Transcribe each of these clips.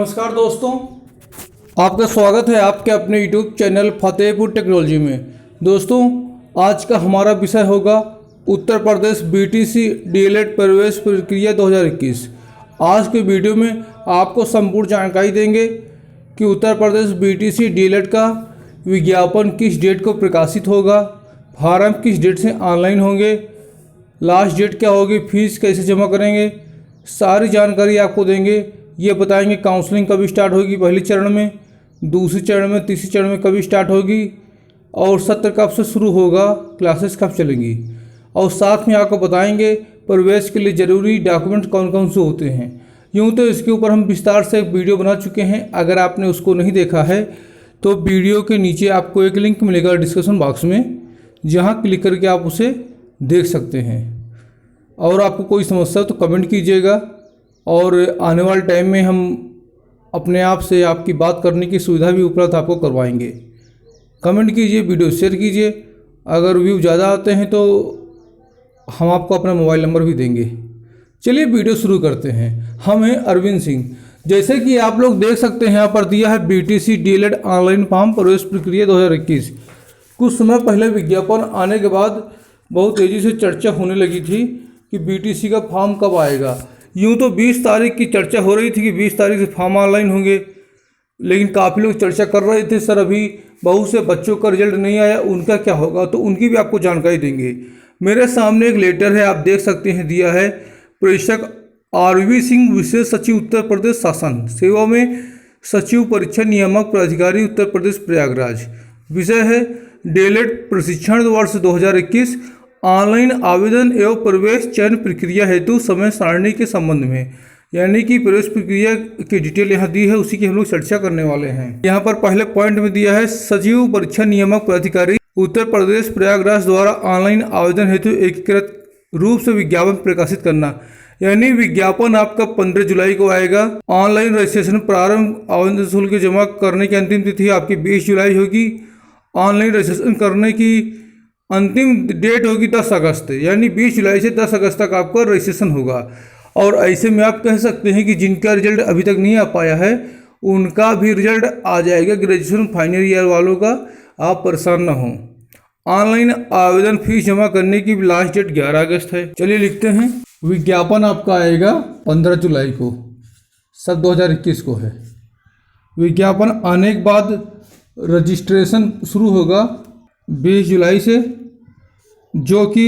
नमस्कार दोस्तों, आपका स्वागत है आपके अपने यूट्यूब चैनल फतेहपुर टेक्नोलॉजी में। दोस्तों, आज का हमारा विषय होगा उत्तर प्रदेश बीटीसी डीएलएड प्रवेश प्रक्रिया 2021। आज के वीडियो में आपको संपूर्ण जानकारी देंगे कि उत्तर प्रदेश बीटीसी डीएलएड का विज्ञापन किस डेट को प्रकाशित होगा, फार्म किस डेट से ऑनलाइन होंगे, लास्ट डेट क्या होगी, फीस कैसे जमा करेंगे, सारी जानकारी आपको देंगे। ये बताएंगे काउंसलिंग कब स्टार्ट होगी, पहले चरण में, दूसरे चरण में, तीसरे चरण में कब स्टार्ट होगी और सत्र कब से शुरू होगा, क्लासेस कब चलेंगी, और साथ में आपको बताएंगे प्रवेश के लिए ज़रूरी डॉक्यूमेंट कौन कौन से होते हैं। यूँ तो इसके ऊपर हम विस्तार से एक वीडियो बना चुके हैं, अगर आपने उसको नहीं देखा है तो वीडियो के नीचे आपको एक लिंक मिलेगा डिस्क्रिप्शन बॉक्स में, जहाँ क्लिक करके आप उसे देख सकते हैं। और आपको कोई समस्या तो कमेंट कीजिएगा, और आने वाले टाइम में हम अपने आप से आपकी बात करने की सुविधा भी उपलब्ध आपको करवाएंगे। कमेंट कीजिए, वीडियो शेयर कीजिए। अगर व्यू ज़्यादा आते हैं तो हम आपको अपना मोबाइल नंबर भी देंगे। चलिए वीडियो शुरू करते हैं। हम हैं अरविंद सिंह। जैसे कि आप लोग देख सकते हैं, यहाँ पर दिया है बीटीसी डीएलएड ऑनलाइन फॉर्म प्रवेश प्रक्रिया 2021। कुछ समय पहले विज्ञापन आने के बाद बहुत तेज़ी से चर्चा होने लगी थी कि बीटीसी का फॉर्म कब आएगा। यूँ तो 20 तारीख की चर्चा हो रही थी कि 20 तारीख से फॉर्म ऑनलाइन होंगे, लेकिन काफ़ी लोग चर्चा कर रहे थे सर अभी बहुत से बच्चों का रिजल्ट नहीं आया, उनका क्या होगा, तो उनकी भी आपको जानकारी देंगे। मेरे सामने एक लेटर है, आप देख सकते हैं, दिया है प्रेषक आरवी सिंह, विशेष सचिव उत्तर प्रदेश शासन सेवा में, सचिव परीक्षा नियामक प्राधिकारी उत्तर प्रदेश प्रयागराज। विषय है डीएलएड प्रशिक्षण वर्ष 2021 ऑनलाइन आवेदन एवं प्रवेश चयन प्रक्रिया हेतु समय सारणी के संबंध में। यानी कि प्रवेश प्रक्रिया की डिटेल यहाँ दी है, उसी की हम लोग चर्चा करने वाले हैं। यहाँ पर पहले पॉइंट में दिया है सचिव परीक्षा नियामक प्राधिकारी उत्तर प्रदेश प्रयागराज द्वारा ऑनलाइन आवेदन हेतु एकीकृत रूप से विज्ञापन प्रकाशित करना। यानी विज्ञापन आपका 15 जुलाई को आएगा। ऑनलाइन रजिस्ट्रेशन प्रारंभ, आवेदन शुल्क जमा करने की अंतिम तिथि आपकी 20 जुलाई होगी। ऑनलाइन रजिस्ट्रेशन करने की अंतिम डेट होगी 10 अगस्त, यानी 20 जुलाई से 10 अगस्त तक आपका रजिस्ट्रेशन होगा। और ऐसे में आप कह सकते हैं कि जिनका रिजल्ट अभी तक नहीं आ पाया है उनका भी रिजल्ट आ जाएगा, ग्रेजुएशन फाइनल ईयर वालों का। आप परेशान ना हों। ऑनलाइन आवेदन फीस जमा करने की लास्ट डेट 11 अगस्त है। चलिए लिखते हैं, विज्ञापन आपका आएगा 15 जुलाई को, सब 2021 को है। विज्ञापन आने के बाद रजिस्ट्रेशन शुरू होगा 20 जुलाई से, जो कि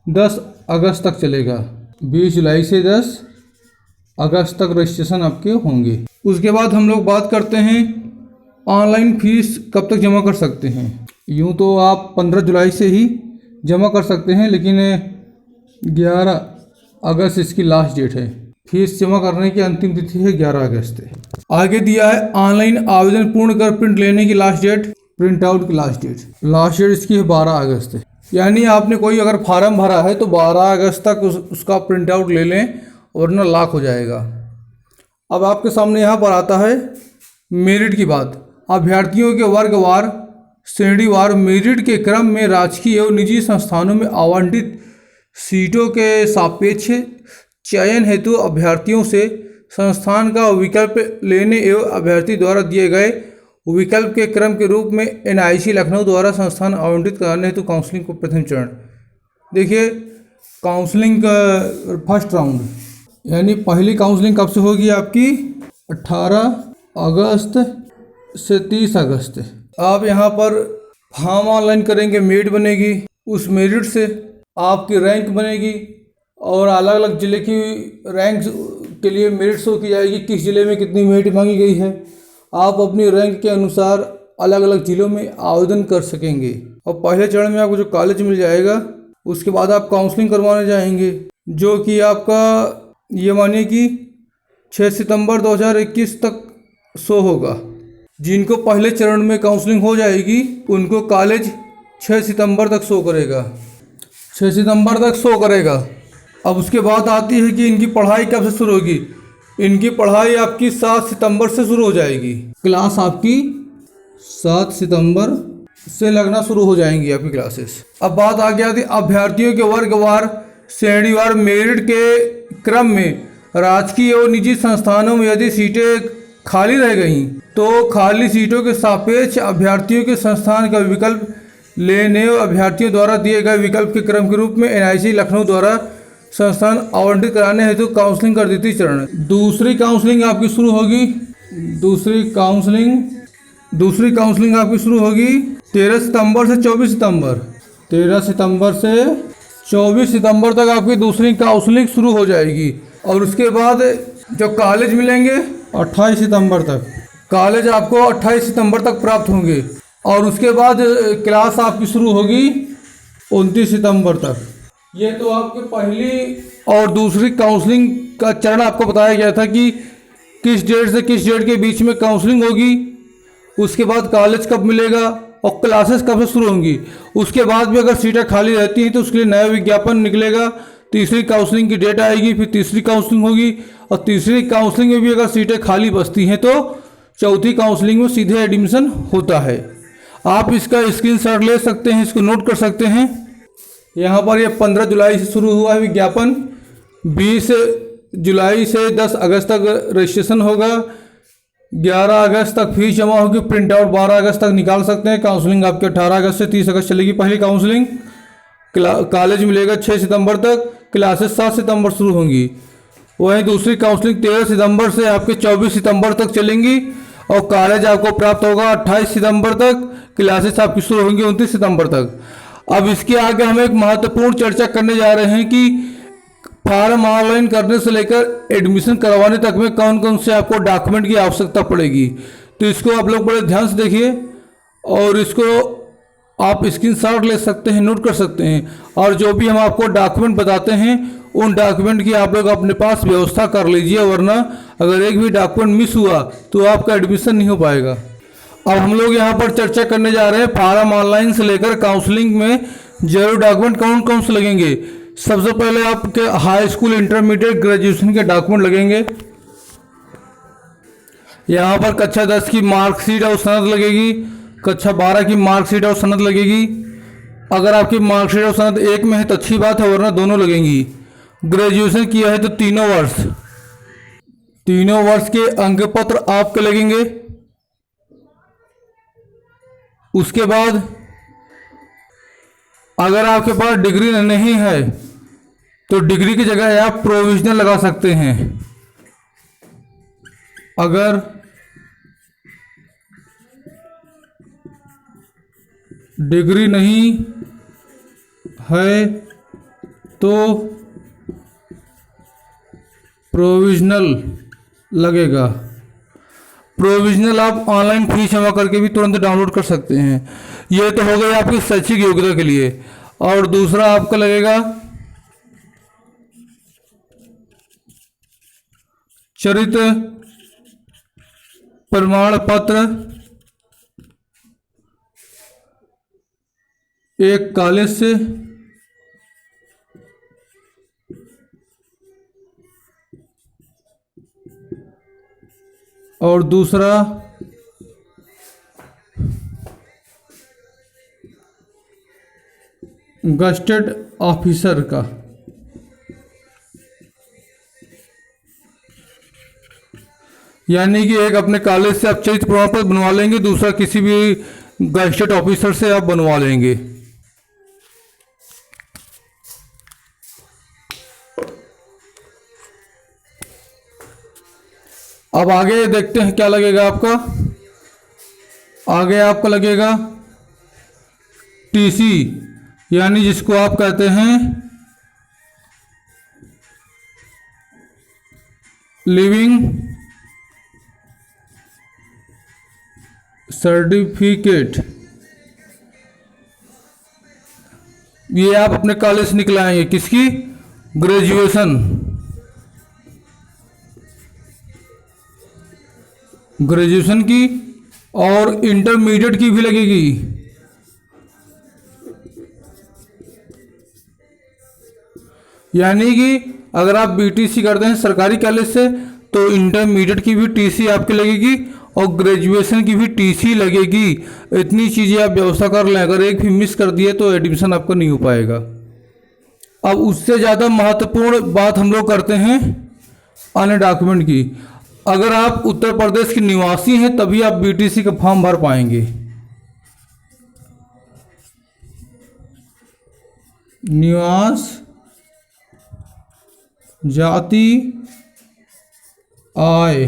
10 अगस्त तक चलेगा। 20 जुलाई से 10 अगस्त तक रजिस्ट्रेशन आपके होंगे। उसके बाद हम लोग बात करते हैं ऑनलाइन फीस कब तक जमा कर सकते हैं। यूँ तो आप 15 जुलाई से ही जमा कर सकते हैं, लेकिन 11 अगस्त इसकी लास्ट डेट है। फीस जमा करने की अंतिम तिथि है 11 अगस्त है। आगे दिया है ऑनलाइन आवेदन पूर्ण कर प्रिंट लेने की लास्ट डेट, प्रिंट आउट की लास्ट डेट इसकी है 12 अगस्त है। यानी आपने कोई अगर फार्म भरा है तो 12 अगस्त तक उसका प्रिंट आउट ले लें, वरना लॉक हो जाएगा। अब आपके सामने यहाँ पर आता है मेरिट की बात। अभ्यर्थियों के वर्गवार श्रेणीवार मेरिट के क्रम में राजकीय एवं निजी संस्थानों में आवंटित सीटों के सापेक्ष चयन हेतु अभ्यर्थियों से संस्थान का विकल्प लेने एवं अभ्यर्थी द्वारा दिए गए विकल्प के क्रम के रूप में एनआईसी लखनऊ द्वारा संस्थान आवंटित कराने हेतु काउंसलिंग को प्रथम चरण। देखिए, काउंसलिंग का फर्स्ट राउंड यानी पहली काउंसलिंग कब से होगी आपकी 18 अगस्त से 30 अगस्त। आप यहाँ पर फॉर्म ऑनलाइन करेंगे, मेरिट बनेगी, उस मेरिट से आपकी रैंक बनेगी और अलग अलग ज़िले की रैंक के लिए मेरिट शो की जाएगी, किस ज़िले में कितनी मेरिट मांगी गई है। आप अपनी रैंक के अनुसार अलग अलग ज़िलों में आवेदन कर सकेंगे। और पहले चरण में आपको जो कॉलेज मिल जाएगा, उसके बाद आप काउंसलिंग करवाने जाएंगे, जो कि आपका ये मानिए कि 6 सितंबर 2021 तक शो होगा। जिनको पहले चरण में काउंसलिंग हो जाएगी उनको कॉलेज 6 सितंबर तक शो करेगा, 6 सितंबर तक शो करेगा। अब उसके बाद आती है कि इनकी पढ़ाई कब से शुरू होगी। इनकी पढ़ाई आपकी 7 सितंबर से शुरू हो जाएगी। क्लास आपकी 7 सितंबर से लगना शुरू हो जाएंगी आपकी क्लासेस। अब बात आ गया थी अभ्यर्थियों के वर्गवार श्रेणीवार मेरिट के क्रम में राजकीय और निजी संस्थानों में यदि सीटें खाली रह गई तो खाली सीटों के सापेक्ष अभ्यर्थियों के संस्थान का विकल्प लेने और अभ्यर्थियों द्वारा दिए गए विकल्प के क्रम के रूप में एनआईसी लखनऊ द्वारा संस्थान आवंटित कराने हेतु काउंसलिंग कर दी थी। चरण दूसरी काउंसलिंग आपकी शुरू होगी। दूसरी काउंसलिंग आपकी शुरू होगी 13 सितंबर से 24 सितंबर। 13 सितंबर से 24 सितंबर तक आपकी दूसरी काउंसलिंग शुरू हो जाएगी। और उसके बाद जो कॉलेज मिलेंगे 28 सितंबर तक, कॉलेज आपको 28 सितंबर तक प्राप्त होंगे। और उसके बाद क्लास आपकी शुरू होगी 29 सितंबर तक। ये तो आपके पहली और दूसरी काउंसलिंग का चरण आपको बताया गया था कि किस डेट से किस डेट के बीच में काउंसलिंग होगी, उसके बाद कॉलेज कब मिलेगा और क्लासेस कब से शुरू होंगी। उसके बाद भी अगर सीटें खाली रहती हैं तो उसके लिए नया विज्ञापन निकलेगा। तीसरी काउंसलिंग की डेट आएगी, फिर तीसरी काउंसलिंग होगी और तीसरी काउंसलिंग में भी अगर सीटें खाली बचती हैं तो चौथी काउंसलिंग में सीधे एडमिशन होता है। आप इसका स्क्रीनशॉट ले सकते हैं, इसको नोट कर सकते हैं। यहाँ पर ये 15 जुलाई से शुरू हुआ है विज्ञापन। 20 जुलाई से 10 अगस्त तक रजिस्ट्रेशन होगा। 11 अगस्त तक फीस जमा होगी। प्रिंट आउट 12 अगस्त तक निकाल सकते हैं। काउंसलिंग आपके 18 अगस्त से 30 अगस्त चलेगी पहली काउंसलिंग। कॉलेज मिलेगा 6 सितंबर तक। क्लासेस 7 सितंबर शुरू होंगी। वहीं दूसरी काउंसलिंग 13 सितंबर से आपके 24 सितंबर तक चलेंगी और कॉलेज आपको प्राप्त होगा 28 सितंबर तक। क्लासेस आपकी शुरू होंगी 29 सितंबर तक। अब इसके आगे हम एक महत्वपूर्ण चर्चा करने जा रहे हैं कि फार्म ऑनलाइन करने से लेकर एडमिशन करवाने तक में कौन कौन से आपको डॉक्यूमेंट की आवश्यकता पड़ेगी। तो इसको आप लोग बड़े ध्यान से देखिए और इसको आप स्क्रीनशॉट ले सकते हैं, नोट कर सकते हैं। और जो भी हम आपको डॉक्यूमेंट बताते हैं उन डॉक्यूमेंट की आप लोग अपने पास व्यवस्था कर लीजिए, वरना अगर एक भी डॉक्यूमेंट मिस हुआ तो आपका एडमिशन नहीं हो पाएगा। अब हम लोग यहाँ पर चर्चा करने जा रहे हैं फार्म ऑनलाइन से लेकर काउंसलिंग में जरूरी डॉक्यूमेंट कौन कौन से लगेंगे। सबसे पहले आपके हाई स्कूल, इंटरमीडिएट, ग्रेजुएशन के डॉक्यूमेंट लगेंगे। यहाँ पर कक्षा 10 की मार्कशीट और सनद लगेगी। कक्षा 12 की मार्कशीट और सनद लगेगी। अगर आपकी मार्कशीट और सनद एक में है तो अच्छी बात है, वरना दोनों लगेंगी। ग्रेजुएशन किया है तो तीनों वर्ष के अंक पत्र आपके लगेंगे। उसके बाद अगर आपके पास डिग्री नहीं है तो डिग्री की जगह आप प्रोविजनल लगा सकते हैं। अगर डिग्री नहीं है तो प्रोविजनल लगेगा। प्रोविजनल आप ऑनलाइन फीस जमा करके भी तुरंत डाउनलोड कर सकते हैं। ये तो हो गई आपकी शैक्षिक योग्यता के लिए। और दूसरा आपका लगेगा चरित्र प्रमाण पत्र, एक कॉलेज से और दूसरा गस्टेड ऑफिसर का। यानी कि एक अपने कॉलेज से आप चरित्र प्रमाण पत्र बनवा लेंगे, दूसरा किसी भी गस्टेड ऑफिसर से आप बनवा लेंगे। अब आगे देखते हैं क्या लगेगा आपका। आगे आपका लगेगा टीसी, यानी जिसको आप कहते हैं लिविंग सर्टिफिकेट। ये आप अपने कॉलेज से निकलाएंगे। किसकी? ग्रेजुएशन की और इंटरमीडिएट की भी लगेगी। यानी कि अगर आप बीटीसी करते हैं सरकारी कॉलेज से तो इंटरमीडिएट की भी टीसी आपकी लगेगी और ग्रेजुएशन की भी टीसी लगेगी। इतनी चीज़ें आप व्यवस्था कर लें। अगर एक भी मिस कर दिए तो एडमिशन आपका नहीं हो पाएगा। अब उससे ज़्यादा महत्वपूर्ण बात हम लोग करते हैं अन्य डॉक्यूमेंट की। अगर आप उत्तर प्रदेश के निवासी हैं तभी आप बीटीसी का फॉर्म भर पाएंगे। निवास, जाति, आय,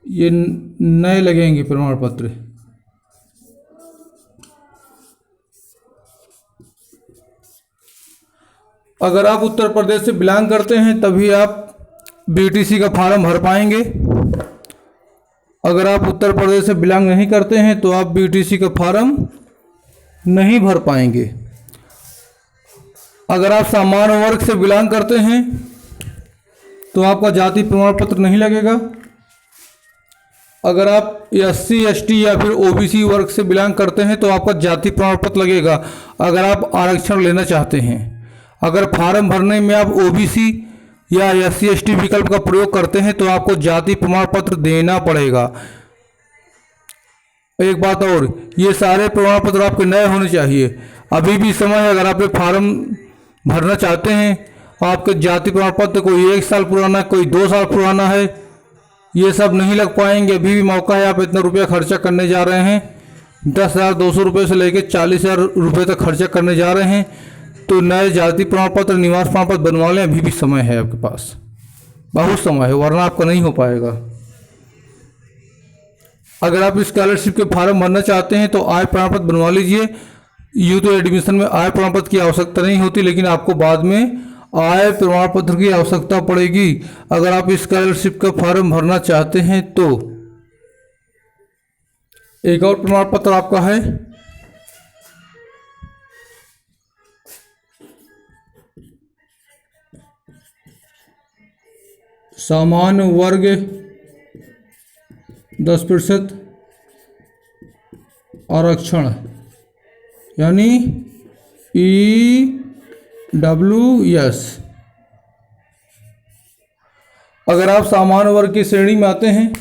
ये नए लगेंगे प्रमाण पत्र। अगर आप उत्तर प्रदेश से बिलोंग करते हैं तभी आप बीटीसी का फॉर्म भर पाएंगे। अगर आप उत्तर प्रदेश से बिलोंग नहीं करते हैं तो आप बीटीसी का फॉर्म नहीं भर पाएंगे। अगर आप सामान्य वर्ग से बिलोंग करते हैं तो आपका जाति प्रमाण पत्र नहीं लगेगा। अगर आप एससी, एसटी या फिर ओबीसी वर्ग से बिलोंग करते हैं तो आपका जाति प्रमाण पत्र लगेगा अगर आप आरक्षण लेना चाहते हैं। अगर फॉर्म भरने में आप ओबीसी या एससी, एसटी विकल्प का प्रयोग करते हैं तो आपको जाति प्रमाण पत्र देना पड़ेगा। एक बात और, ये सारे प्रमाण पत्र आपके नए होने चाहिए। अभी भी समय है, अगर आप फॉर्म भरना चाहते हैं, आपके जाति प्रमाण पत्र कोई 1 साल पुराना, कोई 2 साल पुराना है, ये सब नहीं लग पाएंगे। अभी भी मौका है, आप इतना रुपया खर्चा करने जा रहे हैं, 10,200 रुपये से लेकर 40,000 रुपये तक खर्चा करने जा रहे हैं, तो नए जाति प्रमाण पत्र, निवास प्रमाण पत्र बनवा लें। अभी भी समय है आपके पास, बहुत समय है, वरना आपका नहीं हो पाएगा। अगर आप स्कॉलरशिप के फॉर्म भरना चाहते हैं तो आय प्रमाण पत्र बनवा लीजिए। यूँ तो एडमिशन में आय प्रमाण पत्र की आवश्यकता नहीं होती, लेकिन आपको बाद में आय प्रमाण पत्र की आवश्यकता पड़ेगी अगर आप स्कॉलरशिप का फॉर्म भरना चाहते हैं तो। एक और प्रमाण पत्र आपका है सामान्य वर्ग 10% आरक्षण, यानी EWS। अगर आप सामान्य वर्ग की श्रेणी में आते हैं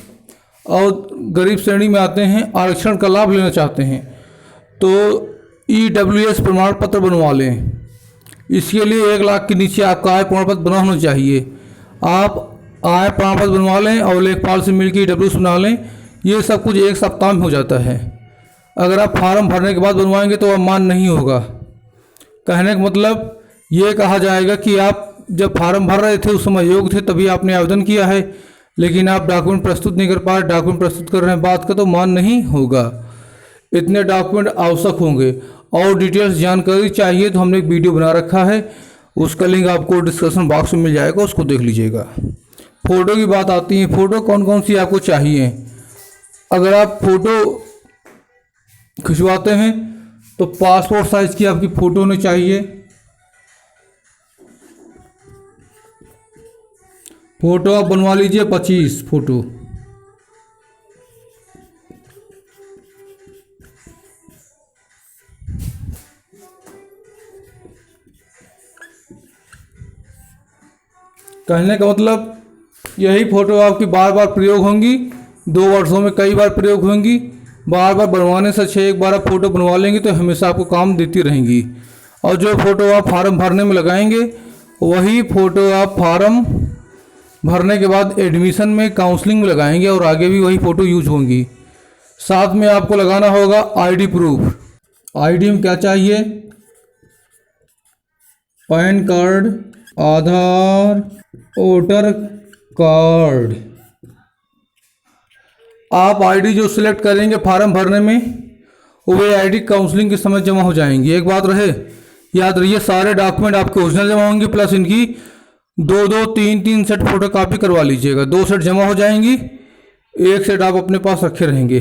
और गरीब श्रेणी में आते हैं, आरक्षण का लाभ लेना चाहते हैं, तो EWS प्रमाण पत्र बनवा लें। इसके लिए 1 लाख के नीचे आपका आय प्रमाण पत्र बना होना चाहिए। आप आय प्रमाण पत्र बनवा लें और लेखपाल से मिलकर EWS बना लें। ये सब कुछ 1 सप्ताह में हो जाता है। अगर आप फॉर्म भरने के बाद बनवाएंगे तो अमान नहीं होगा। कहने का मतलब ये कहा जाएगा कि आप जब फॉर्म भर रहे थे उस समय योग्य थे, तभी आपने आवेदन किया है, लेकिन आप डॉक्यूमेंट प्रस्तुत नहीं कर पाए, डॉक्यूमेंट प्रस्तुत कर रहे हैं, बात का तो मान नहीं होगा। इतने डॉक्यूमेंट आवश्यक होंगे। और डिटेल्स जानकारी चाहिए तो हमने एक वीडियो बना रखा है, उसका लिंक आपको डिस्क्रिप्शन बॉक्स में मिल जाएगा, उसको देख लीजिएगा। फ़ोटो की बात आती है, फ़ोटो कौन कौन सी आपको चाहिए। अगर आप फ़ोटो खिंचवाते हैं तो पासपोर्ट साइज़ की आपकी फ़ोटो होनी चाहिए। फ़ोटो आप बनवा लीजिए 25 फ़ोटो। कहने का मतलब यही फ़ोटो आपकी बार बार प्रयोग होंगी, 2 वर्षों में कई बार प्रयोग होंगी। बार बार बनवाने से अच्छा एक बार आप फ़ोटो बनवा लेंगे तो हमेशा आपको काम देती रहेंगी। और जो फ़ोटो आप फार्म भरने में लगाएंगे वही फ़ोटो आप फार्म भरने के बाद एडमिशन में, काउंसलिंग में लगाएंगे और आगे भी वही फ़ोटो यूज होंगी। साथ में आपको लगाना होगा आईडी प्रूफ। आईडी में क्या चाहिए? पैन कार्ड, आधार, वोटर कार्ड। आप आईडी जो सिलेक्ट करेंगे फार्म भरने में वो आईडी काउंसलिंग के समय जमा हो जाएंगी। एक बात रहे, याद रहिए, सारे डॉक्यूमेंट आपके ओरिजिनल जमा होंगे, प्लस इनकी 2-2, 3-3 सेट फोटो कापी करवा लीजिएगा। 2 सेट जमा हो जाएंगी, 1 सेट आप अपने पास रखे रहेंगे।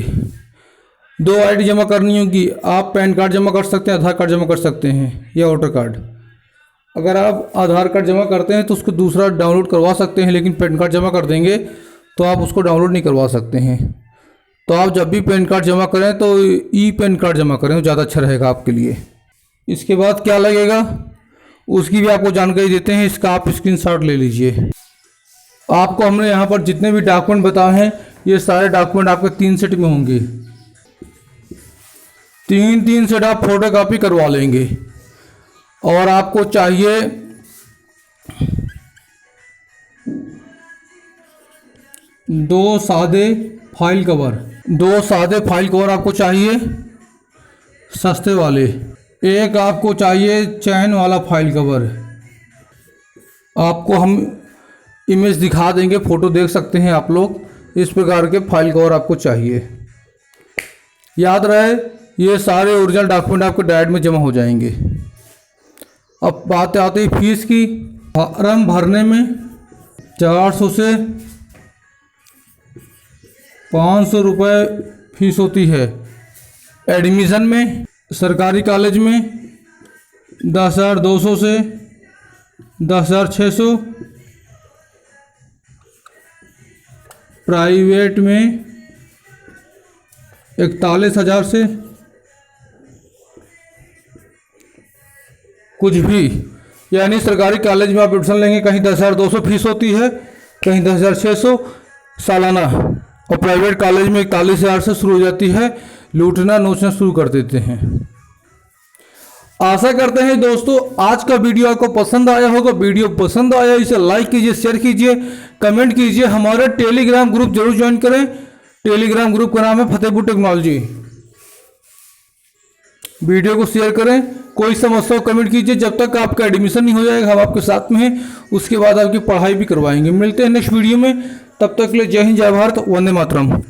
2 आईडी जमा करनी होगी। आप पैन कार्ड जमा कर सकते हैं, आधार कार्ड जमा कर सकते हैं या वोटर कार्ड। अगर आप आधार कार्ड जमा करते हैं तो उसको दूसरा डाउनलोड करवा सकते हैं, लेकिन पैन कार्ड जमा कर देंगे तो आप उसको डाउनलोड नहीं करवा सकते हैं। तो आप जब भी पैन कार्ड जमा करें तो ई पैन कार्ड जमा करें, वो ज़्यादा अच्छा रहेगा आपके लिए। इसके बाद क्या लगेगा उसकी भी आपको जानकारी देते हैं, इसका आप स्क्रीनशॉट ले लीजिए। आपको हमने यहाँ पर जितने भी डॉक्यूमेंट बताए हैं ये सारे डॉक्यूमेंट आपके 3 सेट में होंगे। 3-3 सेट आप फोटो कॉपी करवा लेंगे। और आपको चाहिए 2 सादे फाइल कवर, 2 सादे फाइल कवर आपको चाहिए सस्ते वाले। एक आपको चाहिए चैन वाला फाइल कवर। आपको हम इमेज दिखा देंगे, फ़ोटो देख सकते हैं आप लोग। इस प्रकार के फाइल कवर आपको चाहिए। याद रहे ये सारे ओरिजिनल डॉक्यूमेंट आपके डायरेक्ट में जमा हो जाएंगे। अब बात आती है फीस की। फॉर्म भरने में 400 से 500 रुपये फीस होती है। एडमिशन में सरकारी कॉलेज में 10,200 से 10,600, प्राइवेट में 41,000 से कुछ भी। यानी सरकारी कॉलेज में आप एडमिशन लेंगे, कहीं 10,200 फीस होती है, कहीं 10,600 सालाना, और प्राइवेट कॉलेज में 41,000 से शुरू हो जाती है। लूटना नोचना शुरू कर देते हैं। आशा करते हैं दोस्तों आज का वीडियो आपको पसंद आया होगा। वीडियो पसंद आया इसे लाइक कीजिए, शेयर कीजिए, कमेंट कीजिए। हमारे टेलीग्राम ग्रुप जरूर ज्वाइन करें। टेलीग्राम ग्रुप का नाम है फतेहपुर टेक्नोलॉजी। वीडियो को शेयर करें। कोई समस्या हो कमेंट कीजिए। जब तक आपका एडमिशन नहीं हो जाएगा हम आपके साथ में हैं, उसके बाद आपकी पढ़ाई भी करवाएंगे। मिलते हैं नेक्स्ट वीडियो में, तब तक के लिए जय हिंद, जय भारत, वंदे मातरम।